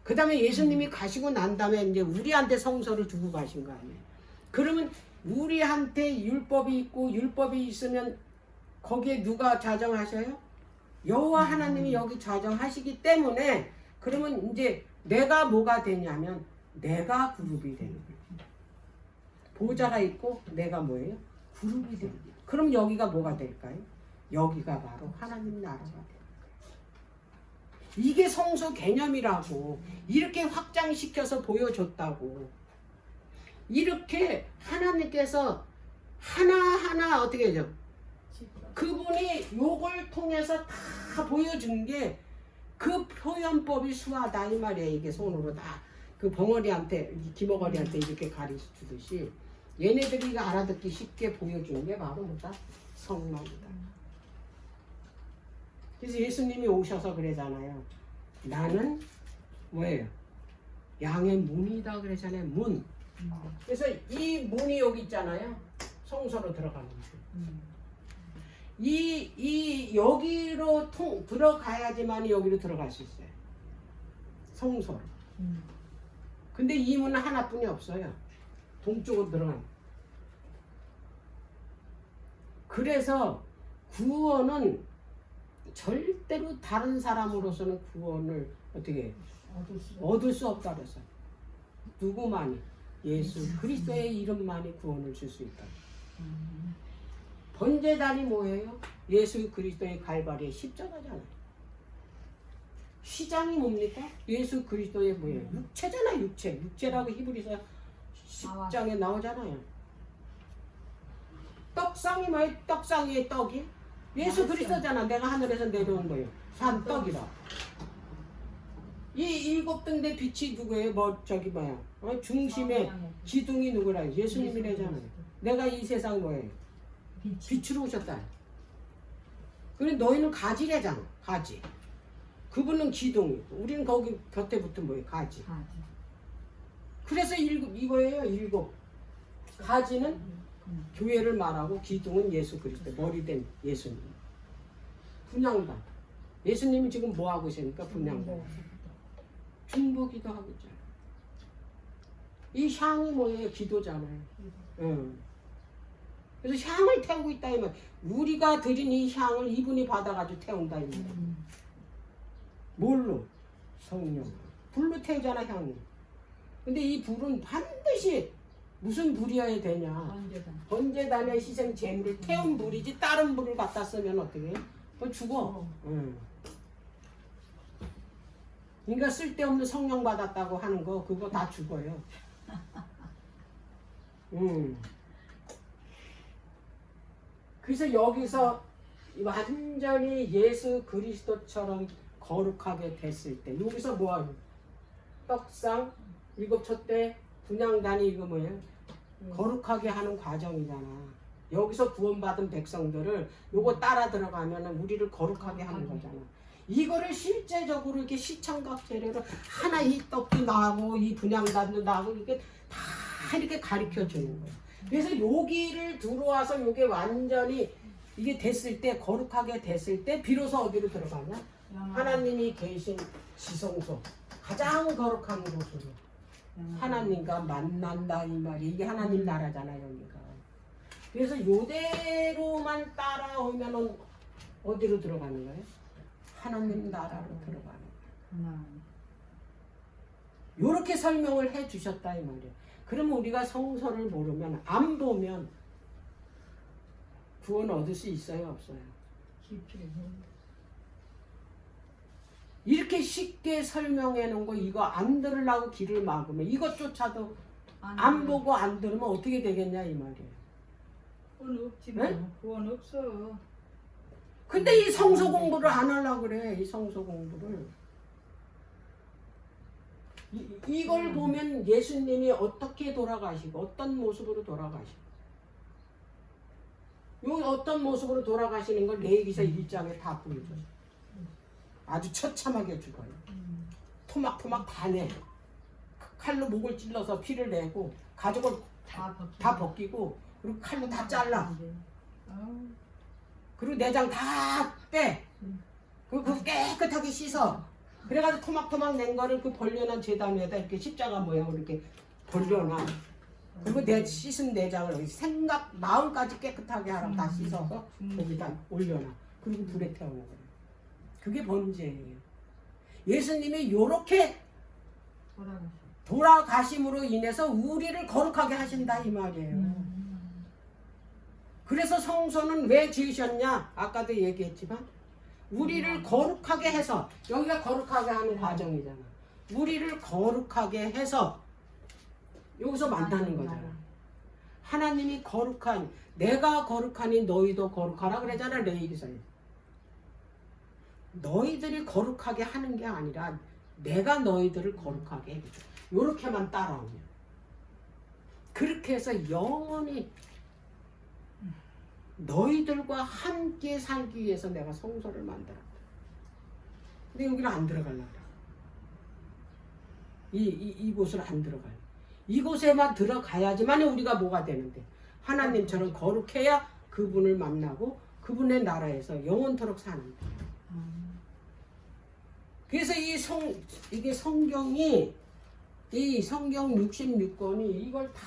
그 다음에 예수님이 가시고 난 다음에 이제 우리한테 성소를 두고 가신 거 아니에요. 그러면 우리한테 율법이 있고 율법이 있으면 거기에 누가 자정하셔요? 여호와 하나님이 여기 자정하시기 때문에 그러면 이제 내가 뭐가 되냐면 내가 그룹이 되는 거예요. 보좌가 있고 내가 뭐예요? 그룹이 되는 거예요. 그럼 여기가 뭐가 될까요? 여기가 바로 하나님 나라가 돼요. 이게 성소 개념이라고 이렇게 확장시켜서 보여줬다고. 이렇게 하나님께서 하나하나 어떻게 하죠? 그분이 요걸 통해서 다 보여준 게 그 표현법이 수하다 이 말이에요. 이게 손으로 다 그 벙어리한테 기머거리한테 이렇게 가르쳐주듯이 얘네들이 알아듣기 쉽게 보여주는 게 바로 뭐다? 성령이다. 그래서 예수님이 오셔서 그러잖아요. 나는 뭐예요? 양의 문이다 그러잖아요. 문. 그래서 이 문이 여기 있잖아요. 성소로 들어가는 문. 여기로 들어가야지만 여기로 들어갈 수 있어요. 성소로. 근데 이 문은 하나뿐이 없어요. 동쪽으로 들어가는. 그래서 구원은 절대로 다른 사람으로서는 구원을 어떻게 해요? 얻을 수 없다 그래서 누구만이 예수 그리스도의 이름만이 구원을 줄 수 있다. 번제단이 뭐예요? 예수 그리스도의 갈바리의 십자가잖아요. 시장이 뭡니까? 예수 그리스도의 뭐예요? 육체잖아요. 육체라고 히브리서 10장에 나오잖아요. 떡상이 뭐예요? 떡상 위에 떡이 예수 그리스도잖아. 내가 하늘에서 내려온 거예요. 산 떡이라. 이 7등대 빛이 누구예요? 중심에 기둥이 누구라? 예수님이래잖아요. 내가 이 세상 뭐예요? 빛으로 오셨다. 그래 너희는 가지래잖아. 가지. 그분은 기둥이고 우리는 거기 곁에 붙은 뭐예요? 가지. 그래서 이거예요. 7. 가지는 교회를 말하고 기둥은 예수 그리스도 머리된 예수님. 분향단. 예수님이 지금 뭐 하고 있습니까? 분향단. 중보기도 하고 있잖아요. 이 향이 뭐예요? 기도잖아요. 그래서 향을 태우고 있다 이면 우리가 드린 이 향을 이분이 받아가지고 태운다 이 말이에요. 뭘로? 성령. 불로 태우잖아 향이. 근데 이 불은 반드시 무슨 불이어야 되냐? 언제다. 번제단의 희생 제물을 태운 불이지 다른 불을 갖다 쓰면 어떻게 해? 그거 죽어. 응. 그러니까 쓸데없는 성령 받았다고 하는 거 그거 다 죽어요. 그래서 여기서 완전히 예수 그리스도처럼 거룩하게 됐을 때 여기서 뭐하는 떡상 일곱 촛대 분향단이 이거 뭐예요? 거룩하게 하는 과정이잖아. 여기서 구원받은 백성들을 요거 따라 들어가면 우리를 거룩하게 하는 거잖아. 이거를 실제적으로 이렇게 시청각 재료로 하나 이 떡도 나고 이 분향단도 나고 이게 다 이렇게 가르쳐 주는 거야. 그래서 여기를 들어와서 요게 완전히 이게 됐을 때 거룩하게 됐을 때 비로소 어디로 들어가냐? 하나님이 계신 지성소 가장 거룩한 곳으로 하나님과 만난다 이 말이 이게 하나님 나라잖아 여기가. 그래서 요대로만 따라오면은 어디로 들어가는 거예요? 하나님 나라로 들어가는 거예요. 요렇게 설명을 해 주셨다 이 말이에요. 그러면 우리가 성서를 모르면 안 보면 구원 얻을 수 있어요 없어요? 이렇게 쉽게 설명해 놓은 거 이거 안 들으려고 길을 막으면 이것조차도 안 보고 안 들으면 어떻게 되겠냐 이 말이에요. 구원 없지 뭐. 구원 없어. 근데 이 성서 공부를 안 하려고 그래. 이 성서 공부를. 이걸 보면 예수님이 어떻게 돌아가시고 어떤 모습으로 돌아가시고 여기 어떤 모습으로 돌아가시는 걸 레위기서 1장에 다 보여줘요. 아주 처참하게 죽어요. 토막토막 다 내. 칼로 목을 찔러서 피를 내고 가죽을 다 벗기고 그리고 칼로 다 잘라. 그리고 내장 다 빼. 그리고 깨끗하게 씻어. 그래가지고 토막토막 낸 거를 그 벌려난 제단 위에다 이렇게 십자가 모양으로 이렇게 벌려놔. 그리고 내 씻은 내장을 생각 마음까지 깨끗하게 하라고 다 씻어서 거기다 올려놔. 그리고 불에 태우는 거예요. 그게 번제예요. 예수님이 요렇게 돌아가심으로 인해서 우리를 거룩하게 하신다 이 말이에요. 그래서 성소는 왜 지으셨냐? 아까도 얘기했지만 우리를 거룩하게 해서 여기가 거룩하게 하는 과정이잖아. 우리를 거룩하게 해서 여기서 만나는 거잖아. 하나님이 거룩한 내가 거룩하니 너희도 거룩하라 그러잖아 레위기서에. 너희들이 거룩하게 하는 게 아니라 내가 너희들을 거룩하게 해. 요렇게만 따라오면 그렇게 해서 영원히 너희들과 함께 살기 위해서 내가 성소를 만들었다. 근데 여기는 안 들어가려고 그래. 이곳을 안 들어가요. 이곳에만 들어가야지만 우리가 뭐가 되는데 하나님처럼 거룩해야 그분을 만나고 그분의 나라에서 영원토록 사는 거예요. 그래서 이게 성경이 이 성경 66권이 이걸 다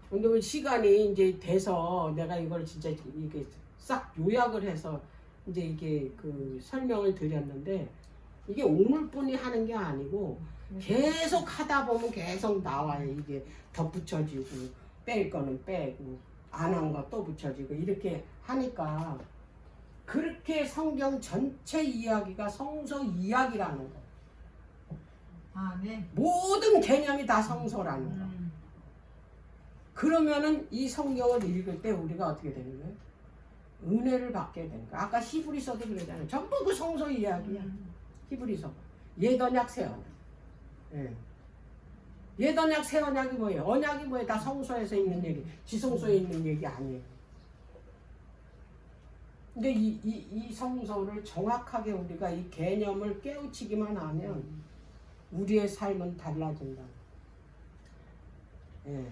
근데 시간이 이제 돼서 내가 이걸 진짜 이게 싹 요약을 해서 이제 이게 그 설명을 드렸는데 이게 오늘뿐이 하는 게 아니고 계속 하다 보면 계속 나와요. 이게 덧붙여지고 뺄 거는 빼고 안 한 거 또 붙여지고 이렇게 하니까 그렇게 성경 전체 이야기가 성서 이야기라는 거. 네. 모든 개념이 다 성서라는 거. 그러면은 이 성경을 읽을 때 우리가 어떻게 되는 거예요? 은혜를 받게 되는 거야. 아까 히브리서도 그러잖아요. 전부 그 성서 이야기야. 히브리서. 옛언약, 새언약. 예. 옛언약, 새언약이 뭐예요? 언약이 뭐예요? 다 성서에서 있는 얘기. 지성소에 있는 얘기 아니에요. 근데 이 성서를 정확하게 우리가 이 개념을 깨우치기만 하면 우리의 삶은 달라진다. 예.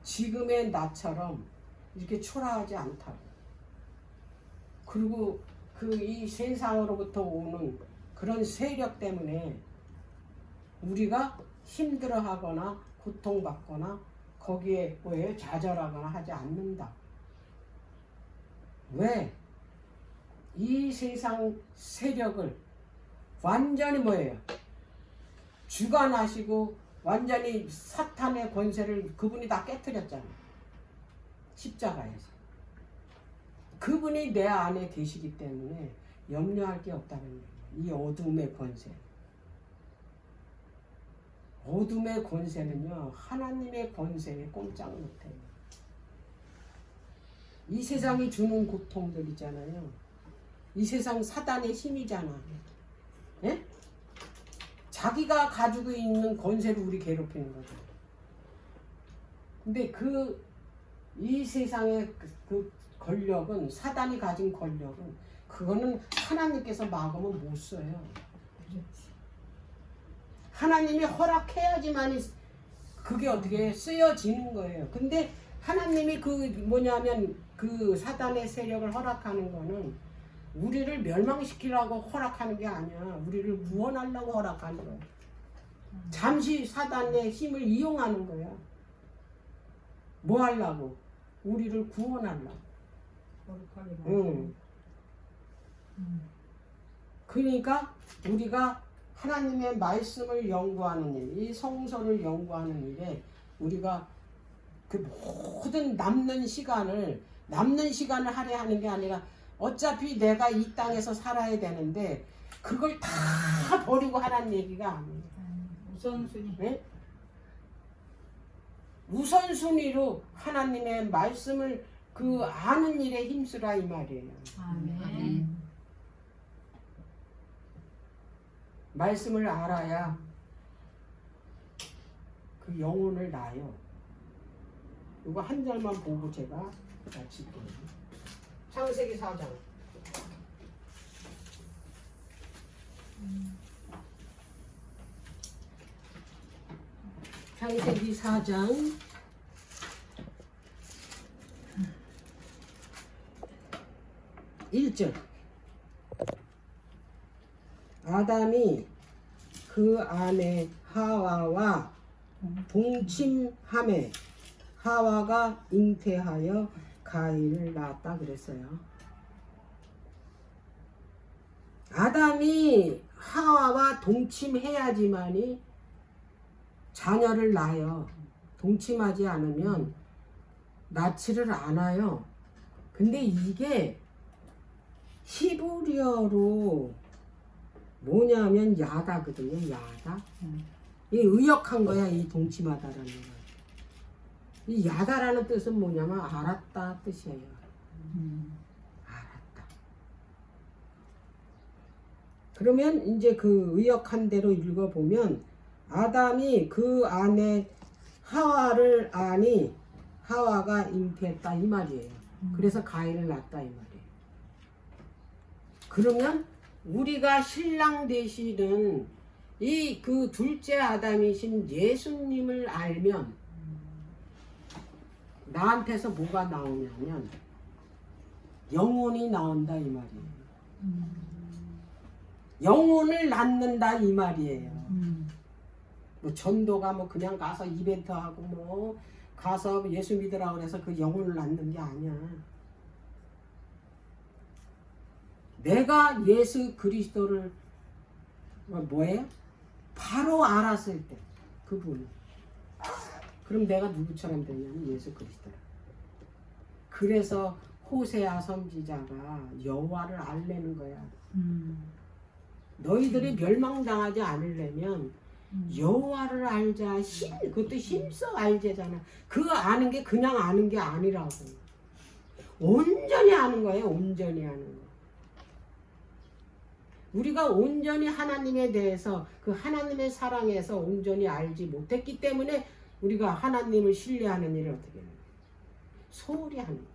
지금의 나처럼 이렇게 초라하지 않다고. 그리고 이 세상으로부터 오는 그런 세력 때문에 우리가 힘들어하거나 고통받거나 거기에 뭐예요? 좌절하거나 하지 않는다. 왜? 이 세상 세력을 완전히 뭐예요? 주관하시고 완전히 사탄의 권세를 그분이 다 깨뜨렸잖아. 십자가에서. 그분이 내 안에 계시기 때문에 염려할 게 없다는 거예요. 이 어둠의 권세. 어둠의 권세는요, 하나님의 권세에 꼼짝 못해요. 이 세상이 주는 고통들 있잖아요. 이 세상 사단의 힘이잖아. 예? 자기가 가지고 있는 권세로 우리 괴롭히는 거죠. 근데 이 세상의 그 권력은, 사단이 가진 권력은, 그거는 하나님께서 막으면 못 써요. 하나님이 허락해야지만 그게 어떻게 쓰여지는 거예요. 근데 하나님이 그 사단의 세력을 허락하는 거는 우리를 멸망시키려고 허락하는 게 아니야. 우리를 구원하려고 허락하는 거야. 잠시 사단의 힘을 이용하는 거야. 뭐 하려고? 우리를 구원하려고. 응. 그러니까 우리가 하나님의 말씀을 연구하는 일, 이 성서를 연구하는 일에 우리가 그 모든 남는 시간을 하려 하는 게 아니라 어차피 내가 이 땅에서 살아야 되는데 그걸 다 버리고 하라는 얘기가 아니에요. 우선순위. 네? 우선순위로 하나님의 말씀을 그 아는 일에 힘쓰라 이 말이에요. 아멘. 말씀을 알아야 그 영혼을 낳아요. 이거 한 절만 보고 제가 마칠게요. 창세기 4장. 창세기 4장 1절. 아담이 그 아내 하와와 동침하매 하와가 잉태하여 가인을 낳았다 그랬어요. 아담이 하와와 동침해야지만이 자녀를 낳아요. 동침하지 않으면 낳지를 않아요. 근데 이게 히브리어로 뭐냐면 야다거든요. 야다. 이 의역한 거야. 이 동침하다라는 거. 이 야다라는 뜻은 뭐냐면 알았다 뜻이에요. 알았다. 그러면 이제 그 의역한 대로 읽어보면 아담이 그 아내 하와를 아니 하와가 잉태했다 이 말이에요. 그래서 가인을 낳았다 이 말이에요. 그러면 우리가 신랑 되시는 이 그 둘째 아담이신 예수님을 알면 나한테서 뭐가 나오냐면 영혼이 나온다 이 말이에요. 영혼을 낳는다 이 말이에요. 뭐 전도가 뭐 그냥 가서 이벤트 하고 뭐 가서 예수 믿으라고 해서 그 영혼을 낳는 게 아니야. 내가 예수 그리스도를 뭐예요? 바로 알았을 때 그분. 그럼 내가 누구처럼 되냐면 예수 그리스도라. 그래서 호세아 선지자가 여호와를 알려는 거야. 너희들이 멸망당하지 않으려면 여호와를 알자. 그것도 힘써 알자잖아. 그 아는 게 그냥 아는 게 아니라고. 온전히 아는 거예요. 온전히 아는 거. 우리가 온전히 하나님에 대해서 그 하나님의 사랑에서 온전히 알지 못했기 때문에 우리가 하나님을 신뢰하는 일을 어떻게 해요? 소홀히 하는 거예요.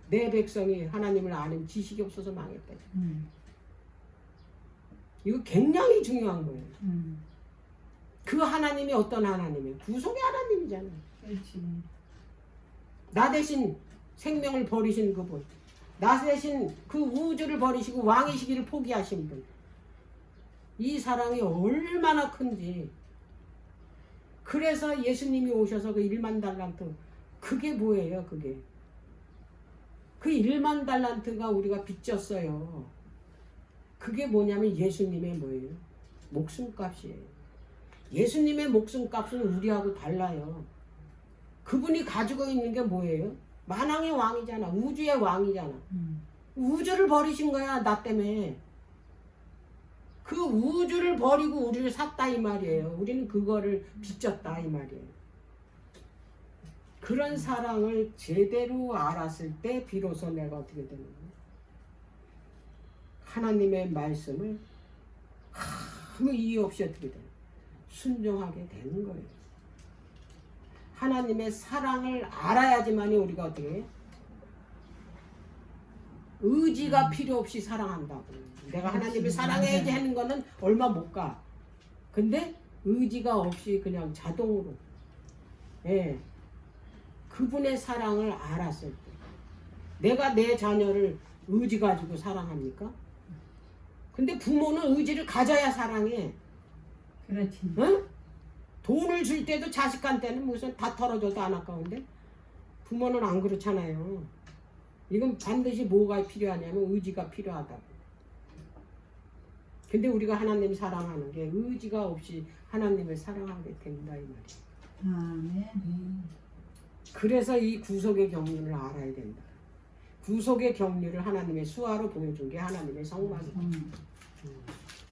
내 백성이 하나님을 아는 지식이 없어서 망했다. 이거 굉장히 중요한 거예요. 그 하나님이 어떤 하나님이에요? 구속의 하나님이잖아요. 그렇지. 나 대신 생명을 버리신 그분, 나 대신 그 우주를 버리시고 왕이시기를 포기하신 분, 이 사랑이 얼마나 큰지. 그래서 예수님이 오셔서 그 1만 달란트, 그게 뭐예요? 그게 그 1만 달란트가 우리가 빚졌어요. 그게 뭐냐면 예수님의 뭐예요? 목숨값이에요. 예수님의 목숨값은 우리하고 달라요. 그분이 가지고 있는 게 뭐예요? 만왕의 왕이잖아. 우주의 왕이잖아. 우주를 버리신 거야, 나 때문에. 그 우주를 버리고 우리를 샀다 이 말이에요. 우리는 그거를 빚졌다 이 말이에요. 그런 사랑을 제대로 알았을 때 비로소 내가 어떻게 되는 거예요? 하나님의 말씀을 아무 이유 없이 어떻게 돼요? 순종하게 되는 거예요. 하나님의 사랑을 알아야지만이 우리가 어떻게 해요? 의지가 필요 없이 사랑한다고. 내가 하나님을 사랑해야지 하는 거는 얼마 못 가. 근데 의지가 없이 그냥 자동으로, 예, 그분의 사랑을 알았을 때, 내가 내 자녀를 의지 가지고 사랑합니까? 근데 부모는 의지를 가져야 사랑해. 그렇지. 응? 돈을 줄 때도 자식한테는 무슨 다 털어줘도 안 아까운데 부모는 안 그렇잖아요. 이건 반드시 뭐가 필요하냐면 의지가 필요하다고. 근데 우리가 하나님 사랑하는 게 의지가 없이 하나님을 사랑하게 된다 이 말이에요. 아멘. 그래서 이 구속의 경륜을 알아야 된다. 구속의 경륜을 하나님의 수화로 보여준 게 하나님의 성막이다.